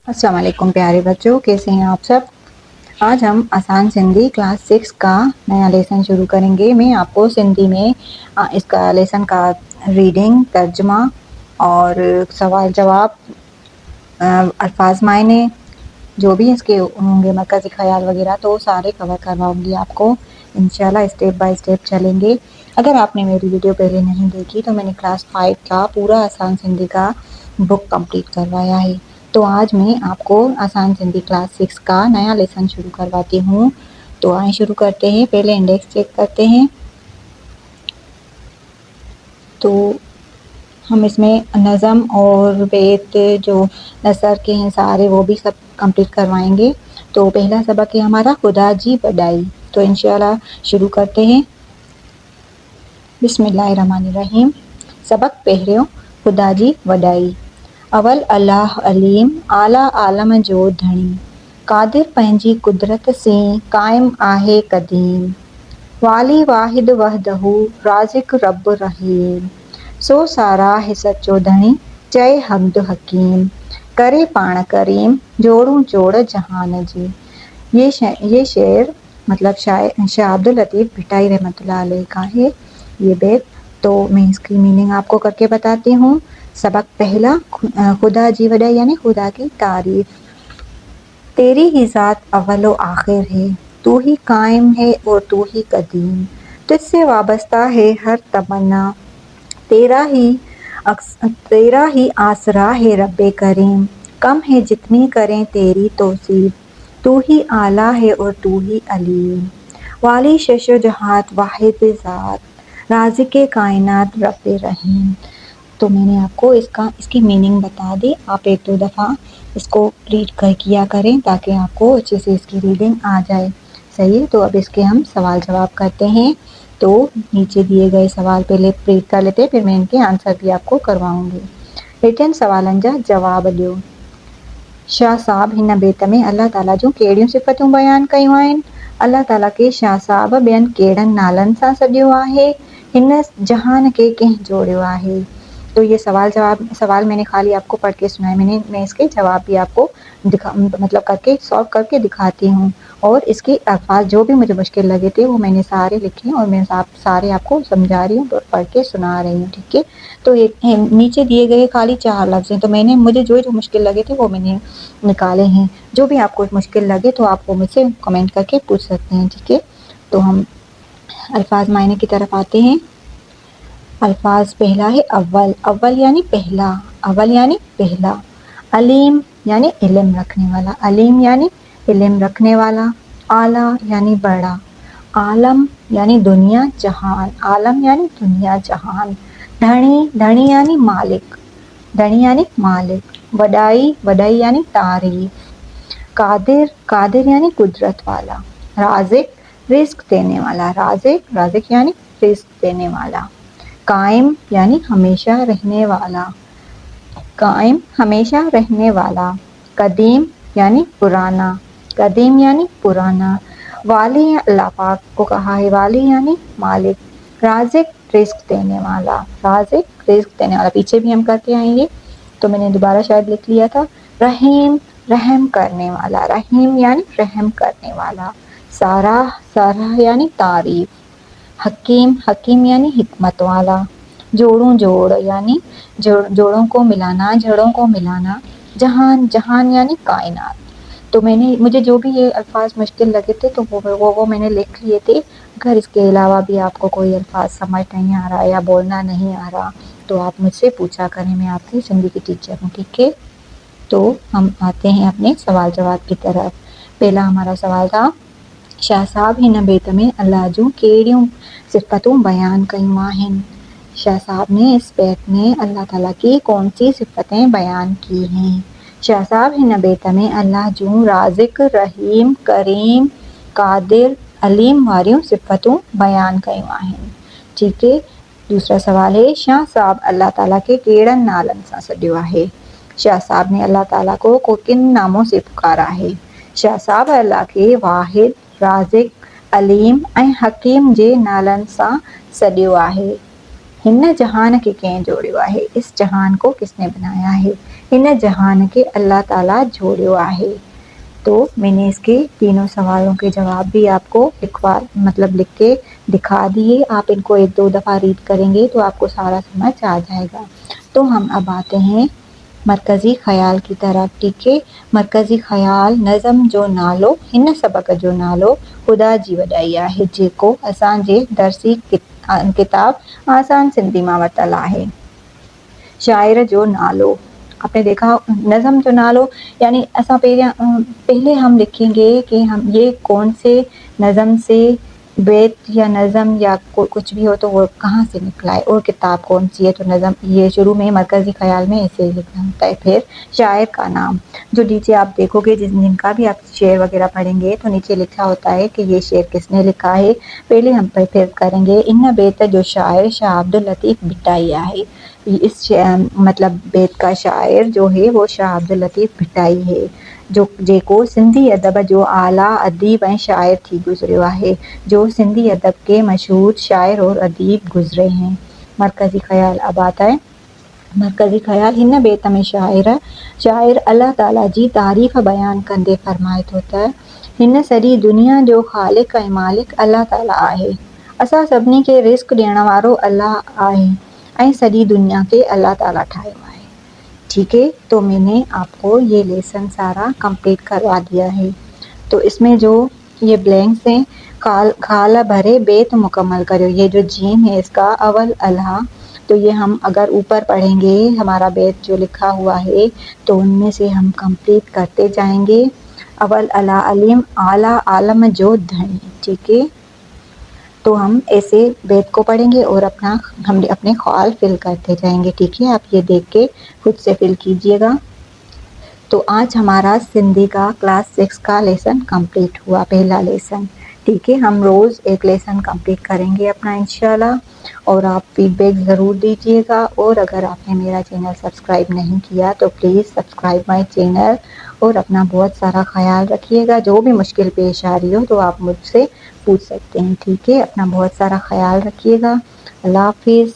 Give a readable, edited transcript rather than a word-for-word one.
السلام علیکم پیارے بچوں، کیسے ہیں آپ سب؟ آج ہم آسان سندھی کلاس 6 کا نیا لیسن شروع کریں گے۔ میں آپ کو سندھی میں اس کا لیسن کا ریڈنگ، ترجمہ اور سوال جواب، الفاظ معنی، جو بھی اس کے ہوں گے مرکزی خیال وغیرہ، تو سارے کور کرواؤں گی آپ کو انشاءاللہ۔ اسٹیپ بائی اسٹیپ چلیں گے۔ اگر آپ نے میری ویڈیو پہلے نہیں دیکھی تو میں نے کلاس 5 کا پورا آسان سندھی کا بک کمپلیٹ کروایا ہے۔ تو آج میں آپ کو آسان سندھی کلاس 6 کا نیا لیسن شروع کرواتی ہوں۔ تو آئیں شروع کرتے ہیں۔ پہلے انڈیکس چیک کرتے ہیں۔ تو ہم اس میں نظم اور بیت جو نثر کے ہیں سارے وہ بھی سب کمپلیٹ کروائیں گے۔ تو پہلا سبق ہے ہمارا خدا جی وڈائی۔ تو انشاءاللہ شروع کرتے ہیں۔ بسم اللہ الرحمن الرحیم۔ سبق پہریوں خدا جی وڈائی۔ اول اللہ علیم اعلیٰ عالم جو دھणी، قادر پنहिंजी कुदरत से क़ाइम आहे क़दीम, वाली वाहिद वहदहू राज़िक़ रब रहीम, सो साराह सचो धणी चए हम्द हकीम, करे पाण करीम जोड़ू जोड़ जहान जी। ये शेर मतलब शाह अब्दुल लतीफ़ भिटाई रहमतुल्लाह अलैह का है ये बैत। तो मैं इसकी मीनिंग आपको करके बताती हूँ। सबक पहला, खुदा जी वडाई यानी खुदा की तारीफ। तेरी ही ज़ात अव्वल व आखिर है, तू ही कायम है और तू ही कदीम, तुझसे वाबस्ता है हर तमन्ना, तेरा ही आसरा है रब्बे करीम, कम है जितनी करें तेरी तौसीफ, तू ही आला है और तू ही अलीम, वाली शशो जहात वाहिद ज़ात, राज़िक़े कायनात रब्बे रहीम। तो मैंने आपको इसकी मीनिंग बता दी। आप एक दो दफ़ा इसको रीड किया करें ताकि आपको अच्छे से इसकी रीडिंग आ जाए। सही है। तो अब इसके हम सवाल जवाब करते हैं। तो नीचे दिए गए सवाल पहले रीड कर लेते हैं, फिर मैं इनके आंसर भी आपको करवाऊंगी। रिटर्न सवालनि जा जवाब ॾियो। शाह साहब हिन बेत में अल्लाह ताला जूं कहिड़ियूं सिफ़तूं बयानु कयूं आहिनि? अल्लाह ताला खे शाह साहब ॿियनि कहिड़नि नालनि सां सॾियो आहे? हिन जहान खे कंहिं जोड़ियो आहे? तो ये सवाल मैंने खाली आपको पढ़ के सुनाए। मैं इसके जवाब भी आपको मतलब करके सॉल्व करके दिखाती हूँ। और इसके अल्फाज जो भी मुझे मुश्किल लगे थे वो मैंने सारे लिखे और मैं सारे आपको समझा रही हूँ, पढ़ के सुना रही हूँ। ठीक है। तो ये नीचे दिए गए खाली 4 लफ्ज़ हैं। तो मुझे जो मुश्किल लगे थे वो मैंने निकाले हैं। जो भी आपको मुश्किल लगे तो आप वो मुझसे कमेंट करके पूछ सकते हैं। ठीक है। तो हम अल्फाज मायने की तरफ आते हैं। अल्फाज पहला है अव्वल। अव्वल यानी पहला। अव्वल यानी पहला। अलीम यानी इल्म रखने वाला। अलीम यानी इल्म रखने वाला। आला यानी बड़ा। आलम यानी दुनिया जहान। आलम यानी दुनिया जहान। धनी, धनी यानी मालिक। धनी यानी मालिक। वडाई, वडाई यानी तारीफ। कादिर, कादिर यानी कुदरत वाला। राज़िक, रिस्क देने वाला। राज़िक, राज़िक यानी रिस्क देने वाला। कायम यानी हमेशा रहने वाला। कायम हमेशा रहने वाला। कदीम यानी पुराना। कदीम यानी पुराना। वाली अल्लाह पाक को कहा है। वाली यानी मालिक। राज़िक रिस्क देने वाला। राज़िक रिस्क देने वाला। पीछे भी हम करके आएंगे तो मैंने दोबारा शायद लिख लिया था। रहीम, रहम करने वाला। रहीम यानी रहम करने वाला। साराह, साराह यानी तारीफ। हकीम, हकीम यानी हिकमत वाला। जोड़ों, जोड़ यानी जोड़ों को मिलाना, जड़ों को मिलाना। जहान, जहान यानी कायनात। तो मुझे जो भी ये अल्फाज मुश्किल लगे थे तो वो मैंने लिख लिए थे। अगर इसके अलावा भी आपको कोई अल्फाज समझ नहीं आ रहा या बोलना नहीं आ रहा तो आप मुझसे पूछा करें, मैं आपकी सिंधी की टीचर हूँ। ठीक है। तो हम आते हैं अपने सवाल जवाब की तरफ। पहला हमारा सवाल था, शाह साहब हिन बेत में अल्लाह जूं कहिड़ियूं सिफ़तूं बयान कयूं आहिनि? शाह साहब ने इस बैत में अल्लाह ताला की कौन सी सिफ़तें बयान की हैं? शाह साहब हिन बेत में अल्लाह जूं राज़िक, रहीम, करीम, कादिर, अलीम वारियूं सिफ़तूं बयान कयूं आहिनि। ठीक है। दूसरा सवाल है, शाह साहब अल्लाह ताला खे कहिड़नि नालनि सां सॾियो आहे? शाह साहब ने अल्लाह ताला को किन नामों से पुकारा है? शाह साहब अल्लाह खे वाहिद, राज़िक, अलीम ऐं हकीम जे नालनि सां सॾियो आहे। हिन जहान के कंहिं जोड़ियो आहे? इस जहान को किसने बनाया है? हिन जहान के अल्लाह ताला जोड़ियो आहे। तो मैंने इसके तीनों सवालों के जवाब भी आपको लिख के दिखा दिए। आप इनको 1-2 दफ़ा रीड करेंगे तो आपको सारा समझ आ जाएगा। तो हम अब आते हैं मरकज़ी ख़याल की तरफ, ठीक है। मरकज़ी ख़याल नज़म जो नालो, हिन सबक जो नालो ख़ुदा जी वॾाई आहे, जेको असांजे दर्सी किताब आसान सिंधी मां वरितल आहे। शाइर जो नालो, आपने देखा नज़म जो नालो, यानी असां पहले हम लिखेंगे कि हम ये कौन से नज़म से बेत या नज़म या कुछ भी हो तो वो कहाँ से निकला है और किताब कौन सी है। तो नज़म ये शुरू में मरकज़ी ख़याल में ऐसे ही लिखना होता है। फिर शायर का नाम, जो नीचे आप देखोगे जिनका भी आप शेर वगैरह पढ़ेंगे तो नीचे लिखा होता है कि ये शेर किसने लिखा है। पहले हम फिर करेंगे इन बेत जो शायर शाह अब्दुल लतीफ़ भिटाई आहे। इस मतलब बेत का शायर जो है वो शाह अब्दुल लतीफ़ भिटाई है, जो जेको सिंधी अदब जो आला अदीब ऐं शाइर थी गुज़रियो आहे, जो सिंधी अदब के मशहूर शाइर और अदीब गुज़रे हैं। मरकज़ी ख़याल अब आता है। मरकज़ी ख़याल हिन बेत में शाइर अल्लाह ताला जी तारीफ़ बयान कंदे फरमाए थो त हिन सॼी दुनिया जो ख़ालिक ऐं मालिक अल्लाह ताला आहे। असां सभिनी खे रिस्क ॾियण वारो अल्लाह आहे ऐं सॼी दुनिया खे अल्लाह ताला ठाहियो आहे। ठीक है, तो मैंने आपको ये लेसन सारा कंप्लीट करवा दिया है। तो इसमें जो ये ब्लैंक्स हैं, खाला भरे बेत मुकम्मल करो, ये जो जीम है इसका अवल अल्लाह, तो ये हम अगर ऊपर पढ़ेंगे हमारा बेत जो लिखा हुआ है तो उनमें से हम कंप्लीट करते जाएंगे। अवल अल्लाह अलीम आला आलम जो धनी, ठीक है। तो हम ऐसे बेत को पढ़ेंगे और हम अपने ख्याल फिल करते जाएंगे, ठीक है। आप ये देख के खुद से फिल कीजिएगा। तो आज हमारा सिंधी का क्लास 6 का लेसन कंप्लीट हुआ, पहला लेसन, ठीक है। हम रोज़ एक लेसन कंप्लीट करेंगे अपना इंशाल्लाह, और आप फीडबैक ज़रूर दीजिएगा। और अगर आपने मेरा चैनल सब्सक्राइब नहीं किया तो प्लीज़ सब्सक्राइब माई चैनल, और अपना बहुत सारा ख्याल रखिएगा। जो भी मुश्किल पेश आ रही हो तो आप मुझसे पूछ सकते हैं, ठीक है। अपना बहुत सारा ख्याल रखिएगा। अल्लाह हाफिज़।